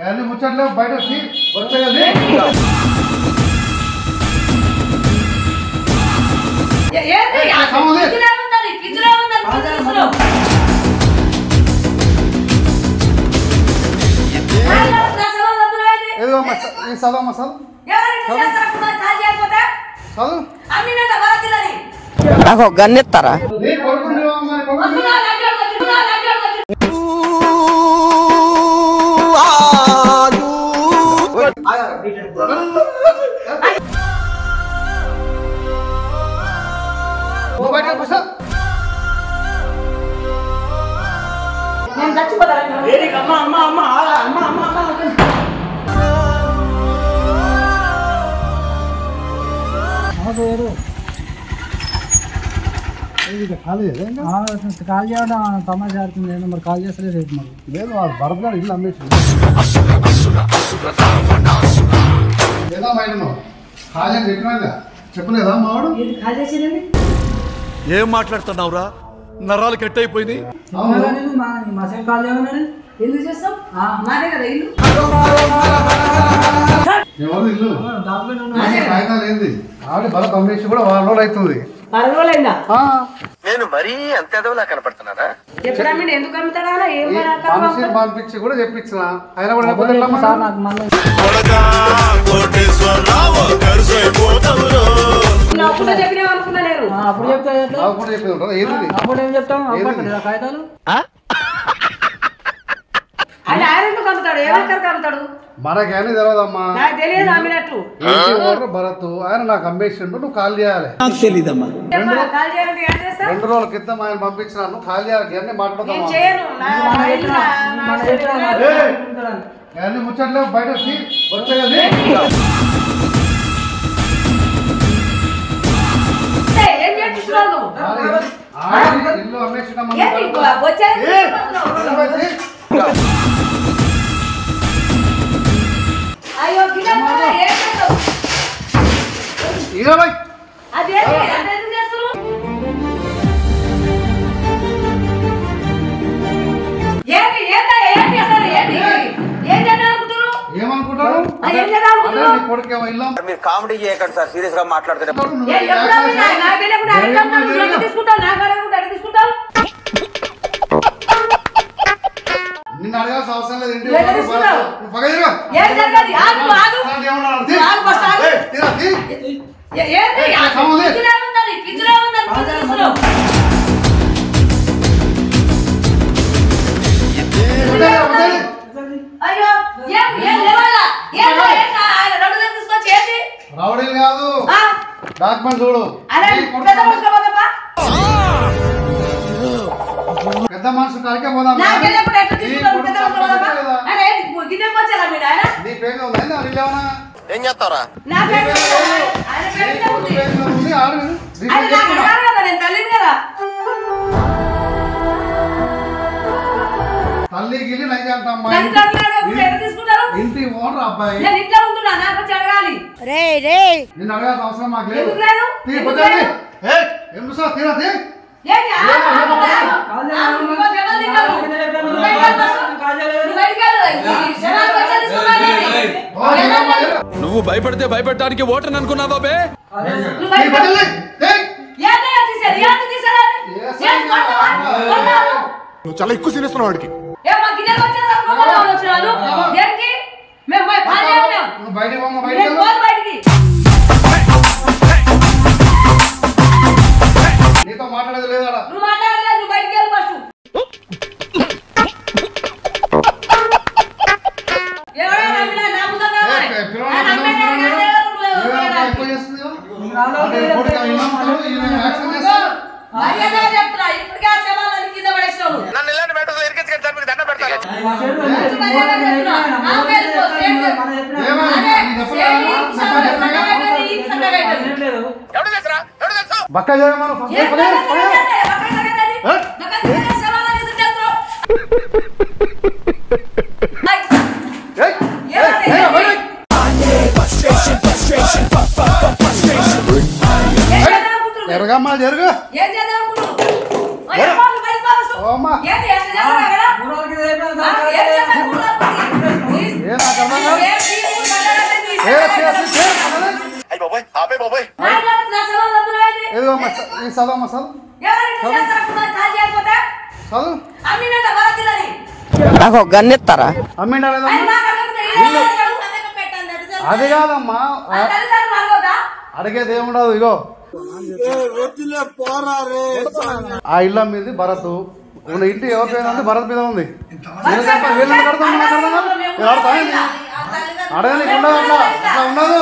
అన్ని ముచ్చట్లు బయట వచ్చేది ఏదో చదవమ్మా చదువు నాకు గన్నెత్తారా కాల్ చేయడం తమాషా ఆడుతుంది మరి కాల్ చేస్తలేదు మరి లేదు భరత్ ఇల్లు అమ్మేసి ఏదో మైండ్ ఖాళీ చెప్పినా చెప్పలేదా మావాడు ఏం మాట్లాడుతున్నావురా నరాలు కట్ అయిపోయింది మా సైడ్ కాల్ చేయమన్నాడు ఎందుకు చేస్తాం మాదే కదా ఇల్లు ఎవరు ఇల్లు కాగితాలు ఏంది ఆవిడ భరత్ అమ్మేసి కూడా 4 రోజులు అవుతుంది 10 రోజులైందా నేను మరీ అంత ఎదవలా కనపడుతున్నారా ఎప్పుడు ఎందుకు అమ్ముతాడా ఏం మనిషిని పంపించి కూడా చెప్పించిన ఆయన కూడా అప్పుడు చెప్పినా అనుకున్నా నేను అప్పుడు చెప్తా అప్పుడు ఏం చెప్తాం కాగితాలు ఆయన ఆయన ఎందుకు అమ్ముతాడు ఏమక్కడికి అమ్ముతాడు మనకేమీ తెలియదమ్మా నాకు తెలియదు అమ్మినట్టు భరత్ ఆయన నాకు అమ్మేసిండు నువ్వు కాల్ చేయాలి తెలీదమ్మా కాల్ చేయాలంటే ఏం చేస్తా 2 రోజుల క్రితం ఆయన పంపించినాను కాల్ చేయాలి అన్నీ మాట్లాడతాం చేయను అన్ని ముచ్చట్లు బయట వచ్చేది ఏం చేస్తున్నావు ఇల్లు అమ్మేసిన అయ్యో ఏమనుకుంటారు మీరు కామెడీ చేయకండి సార్ సీరియస్ గా మాట్లాడుతున్నారు నిన్ను అడగాల్సిన అవసరం లేదు రౌడీలు కాదు డాక్యుమెంట్ చూడు పెద్ద మనుషు కాడికే పోదాం నీ పేరు ఉందా ఏం చేస్తారా తల్లి గిల్లి నైతే అంటమ్మా ఇంటి ఓనర్ అబ్బాయి నిన్ను అడగాల్సిన అవసరం మాకు లేదు ఏం చూసా తీరా నువ్వు భయపడితే భయపెట్టడానికి ఓటని అనుకున్నావా బే నువ్వు చాలా ఎక్కువ సీనిస్తున్నావు వాడికి నీతో మాట్లాడేది లేదా నన్ను ఇలాంటి మెటర్స్ ఇరికించుకొని చంపి దండ పెడతాను బక్క చేయమను ఎరగమ్మా జరుగు ఏం అయ్యి బాబాయ్ ఆపే బాబాయ్ ఏదో అమ్మ ఈ చదువు అమ్మ చదువు చదువు నాకు గన్నెత్తారా అమ్మిండా లేదమ్మా అది కాదమ్మా అడిగేది ఏముండదు ఇగో ఆ ఇల్లు అమ్మింది భరత్ ఉన్న ఇంటి ఎవరి పేరు ఉంది భరత్ మీద ఉంది అడగనికి ఉండదు అట్లా అట్లా ఉండదు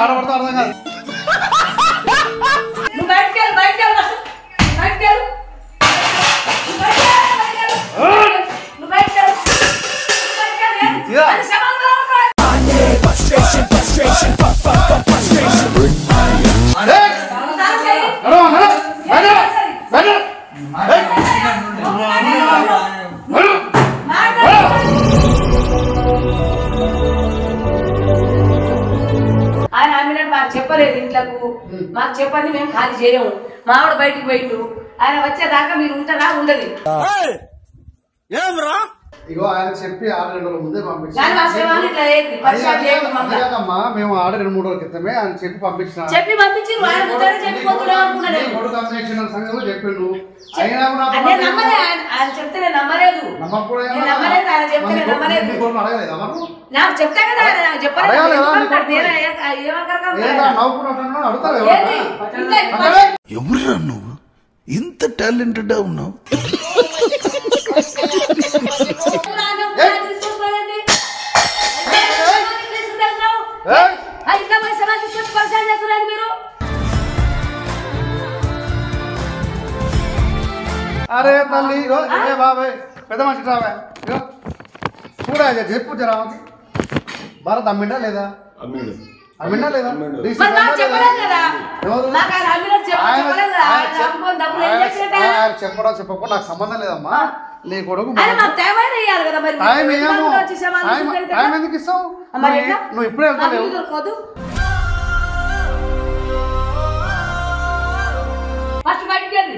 ఆడబడతా అర్థం కాదు ఆయన అమ్మినట్టు మాకు చెప్పలేదు ఇంట్లకు మాకు చెప్పండి మేము ఖాళీ చేయము మావిడ బయటికి పోయిండు ఆయన వచ్చేదాకా మీరు ఉంటారా ఉండదు ఇగో ఆయన చెప్పి 6 రోజుల ముందే పంపించామ్మా మేము 6 2 3 రోజుల క్రితమే ఆయన చెప్పి పంపించిన చెప్పి పంపించారు ఆయన ముందరే చెప్పిపోతున్నాం అనుకున్నాను చెప్పిండు అయినా కూడా ఆయన చెప్తే నేను నమ్మలేదు నమ్మలేదు ఆయన చెప్తే నేను నమ్మలేదు నాకు చెప్తా కదా ఆయన నాకు చెప్పలేదు ఎవరురా నువ్వు ఇంత టాలెంటెడ్ ఉన్నావు అరే తల్లి బాబాయ్ పెద్ద మనిషి రావా చూడా చెప్పు జరా భారత్ అమ్మిండా లేదా అమ్మిండా లేదా చెప్పడం చెప్పకుండా నాకు సంబంధం లేదమ్మా నీ కొడుకు టైం ఎందుకు ఇస్తావు నువ్వు ఇప్పుడే వెళ్తావు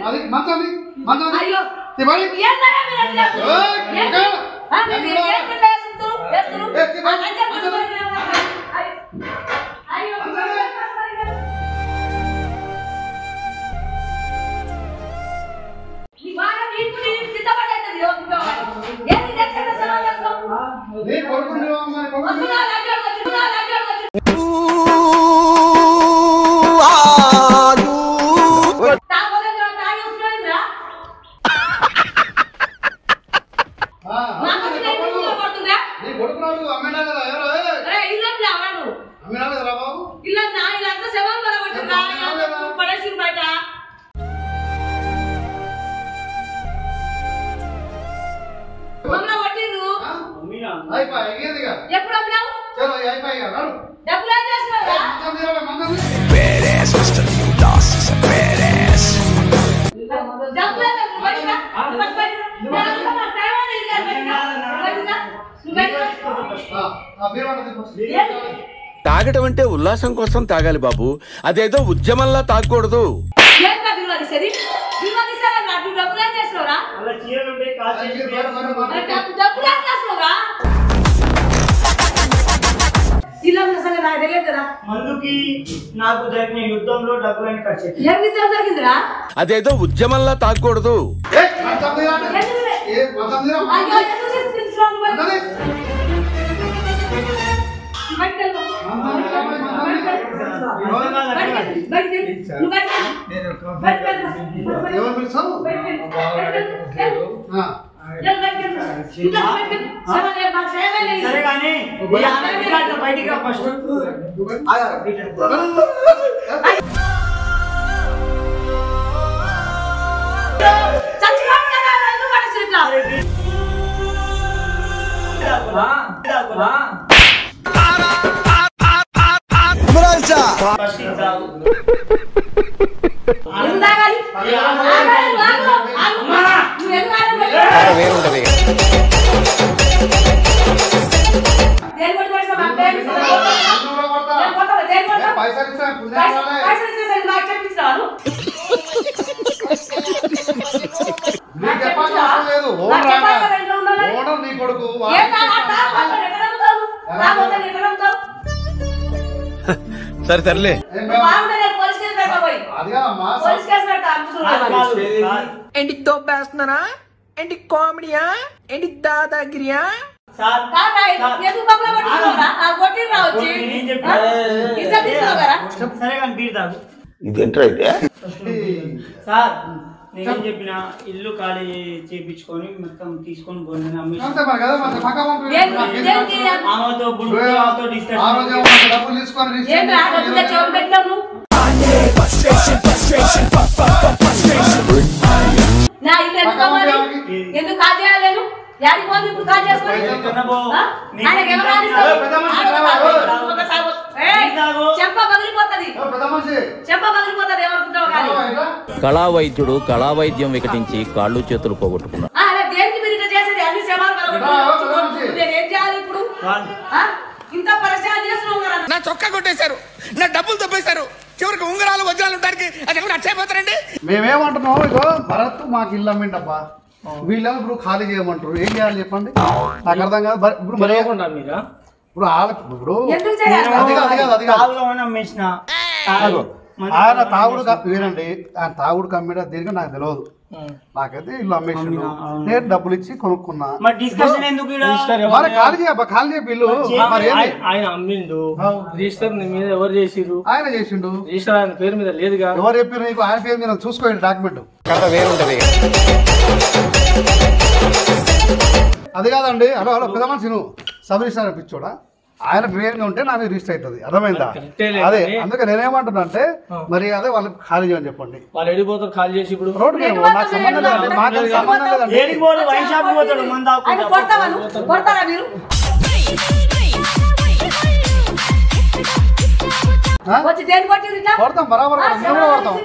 అది మంచి తాగటం అంటే ఉల్లాసం కోసం తాగాలి బాబు, అదేదో ఉద్యమంలా తాగకూడదు. మందుకి నాకు జరిగిన యుద్ధంలో డబ్బులని ఖర్చు జరిగిందిరా, అదేదో ఉద్యమంలా తాగకూడదు. ఎవరు పిలుస్తావు సరే కానీ బయటికి ఫస్ట్ వేరుంటది. పైసలు సరే సర్లే. బాగుంటే నేను పోలీస్ కేసు పెడతా పోయి. అదిగా అమ్మా పోలీస్ కేసు పెడతా అమ్ముతున్నా. ఏంటి తోపేస్తున్నారా? ఏంటి కామెడీయా? ఏంటి దాదాగిరియా? ఎందుకు బొమ్మలో పట్టుకున్నావురా? ఆ కొట్టిర్రు రా వచ్చి. ఇజ్జత్ తీసుకోగరా? సరే కానీ బీర్ తాగు ఇదేంట్రా ఇదే? సార్ నేనేం చెప్పిన ఇల్లు ఖాళీ చేయించుకొని మొత్తం తీసుకొని పోయిందని అంతే మరి కదా మరి పక్క పంపు. ఆమెతో బుడ్డుతో డిస్కస్ ఆ రోజు ఏమో డబ్బులు తీసుకొని ఏంటి ఆ డబ్బులు చెవులు పెట్టినావు నువ్వు? నా ఇల్లు ఎందుకు అమ్మాలి? ఎందుకు కాల్ చేయాలేను? యాడికి పోదు ఇప్పుడు కాల్ చేసుకొని? ఆయనకి ఎవరు రానిస్తారు? చెంప పగిలిపోతుంది, పెద్ద మనిషి చెంప పగిలిపోతుంది ఏమనుకుంటావు కానీ. కళా వైద్యుడు కళా వైద్యం వికటించి కాళ్ళు చేతులు పోగొట్టుకున్నాడు. అలా దేనికి మీరు ఇట్లా చేసేది? అన్ని శవాలు పగలగొట్టుకుంటున్నారు. నేను ఏం చేయాలి ఇప్పుడు? ఇంత పరిచయం చేస్తున్నావు కదా. నా చొక్కా కొట్టేశారు, నా డబ్బులు తప్పేశారు, చివరికి ఉంగరాలు వజ్రాలు ఉండడానికి అది ఎవరు అచ్చైపోతారండి. మేమేమంటున్నాం ఇగో భరత్ మాకు ఇల్లు అమ్మిండబ్బా, వీళ్ళేమో ఇప్పుడు ఖాళీ చేయమంటారు, ఏం చేయాలి చెప్పండి? నాకు అర్థం కాదు. ఇప్పుడు మరి ఇప్పుడు ఇప్పుడు ఎందుకు చేయాలి? అది కాదు అమ్మేసిన ఆయన తాగుడు వినండి, ఆయన తాగుడు కమ్మిడ దీనికి నాకు తెలియదు. నాకైతే ఇల్లు అమ్మేసిండు, నేను డబ్బులు ఇచ్చి కొనుక్కున్నా. మరి డిస్కషన్ ఎందుకు? మరి ఖాళీ చేయబ్బా ఇల్లు. మరి ఏంది? ఆయన అమ్మిండు, రిజిస్టర్ మీద ఎవరు చేసిరు? ఆయన చేసిండు, రిజిస్టర్ ఆయన పేరు మీద లేదుగా. ఎవరు చెప్పారు నీకు? ఆయన పేరు మీద చూసుకోండి డాక్యుమెంట్. అది కాదండి. హలో పెద్ద మనిషి నువ్వు సబ్ రిజిస్టర్ అనిపించోడా? ఆయన పేరు ఉంటే నా మీద రిజిస్టర్ అవుతుంది, అర్థమైందా? అదే అందుకే నేనేమంటున్నా అంటే మరి అదే వాళ్ళకి ఖాళీ చేయని చెప్పండి. వాళ్ళు వెళ్ళిపోతారు ఖాళీ చేసి. ఇప్పుడు రోడ్డు మీద నాకు సంబంధం లేదండి, మాకు సంబంధం లేదండి. కొడతారా మీరు? వచ్చి దేని కొట్టిరు ఇట్లా? కొడతాం బరాబర్, నిన్ను కూడా కొడతాం,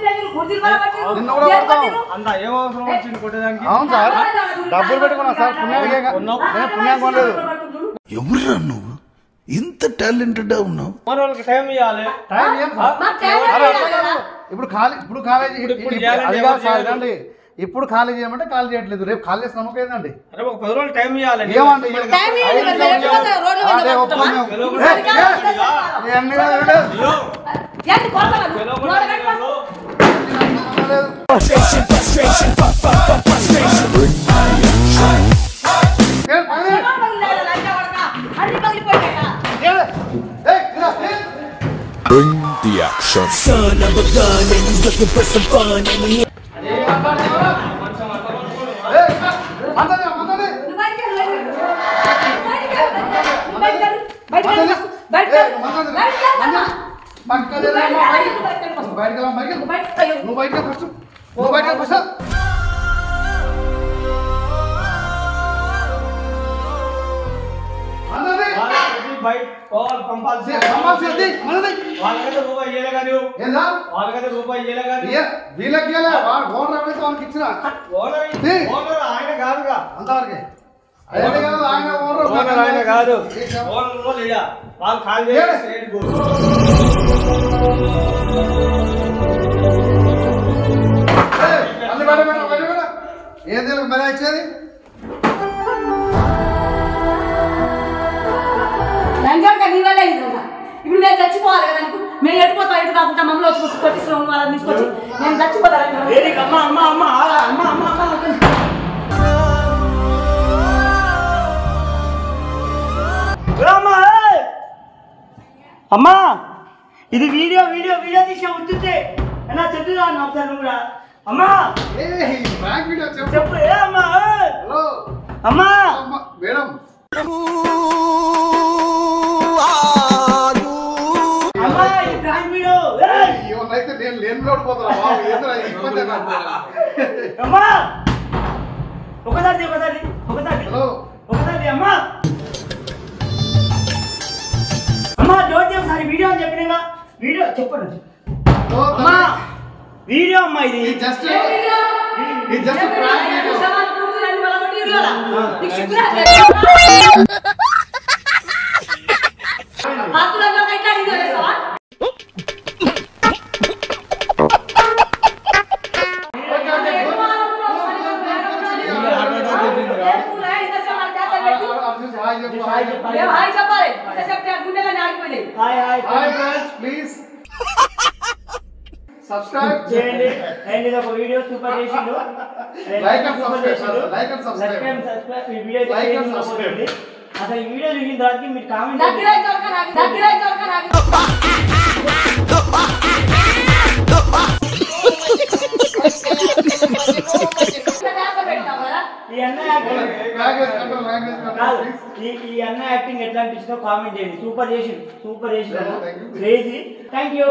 నిన్ను కూడా కొడతాం. అవును సార్, డబ్బులు పెట్టుకున్నా సార్, పుణ్యం కొనలేదు. ఎవరురా నువ్వు ఇంత టాలెంటెడ్ ఉన్నావు? మన వాళ్ళకి టైం ఇవ్వాలి. టైం ఏం సార్? ఇప్పుడు కాలేజీ అది కాదు సార్, ఇదండి. ఇప్పుడు ఖాళీ చేయమంటే ఖాళీ చేయట్లేదు, రేపు ఖాళీ చేసిన నమ్మకం ఏందండి? అరే ఒక 10 రోజులు టైం ఇవ్వాలి. ఏమండి ఏంటి కొడతారా నువ్వు? అన్ని పగిలిపోయాయి. Bring the action. Son of a gun and he's looking for some fun. నువ్వు బయటకు ఫస్ట్, నువ్వు బయటకు ఫస్ట్. వీళ్ళకి ఓనర్ వాళ్ళకి ఇచ్చిన ఆయన కాదుగా, అంతవరకే. ఆయన ఓనర్ ఆయన కాదు, వాళ్ళు ఖాళీ చేసి ఏది మరి ఇచ్చేది? లంజాడుగా నీ వల్ల ఇది ఉన్నా. ఇప్పుడు నేను చచ్చిపోవాలి కదా నీకు? మేము ఎడిపోతాం, ఎటు కాకుండా మమ్మల్ని వచ్చి కొట్టిస్తున్నాం వాళ్ళని తీసుకొచ్చి. నేను చచ్చిపోతాను. అమ్మా ఇది వీడియో వీడియో వీడియో తీసే ఉంటుంటే ఎలా చెప్తున్నా ఒకసారి నువ్వు కూడా. అమ్మా చెప్పు. ఏ అమ్మా? హలో అమ్మా మేడం, అమ్మా ఇది ప్రాంక్ వీడియో. ఇవన్నైతే నేను లేని ఓడిపోతున్నా. అమ్మా ఒకసారి ఒకసారి ఒకసారి హలో ఒకసారి అమ్మా అమ్మా డోర్ ఒకసారి వీడియో అని చెప్పినా వీడియో చెప్పండి. అమ్మా వీడియో అమ్మా ఇది జస్ట్ ప్లీజ్ సబ్స్క్రైబ్ చేయండి. అండ్ ఇది ఒక వీడియో సూపర్ చేసిండు. Like and subscribe. Like and subscribe. ఈ వీడియో అయితే లైక్ అండ్ చేయండి. సబ్స్క్రైబ్. అసలు ఈ వీడియో చూసిన తర్వాత మీరు కామెంట్ దగ్గర ఈ అన్న యాక్టింగ్ ఎట్లా అనిపించిందో కామెంట్ చేయండి. సూపర్ చేసి క్రేజీ. Thank you.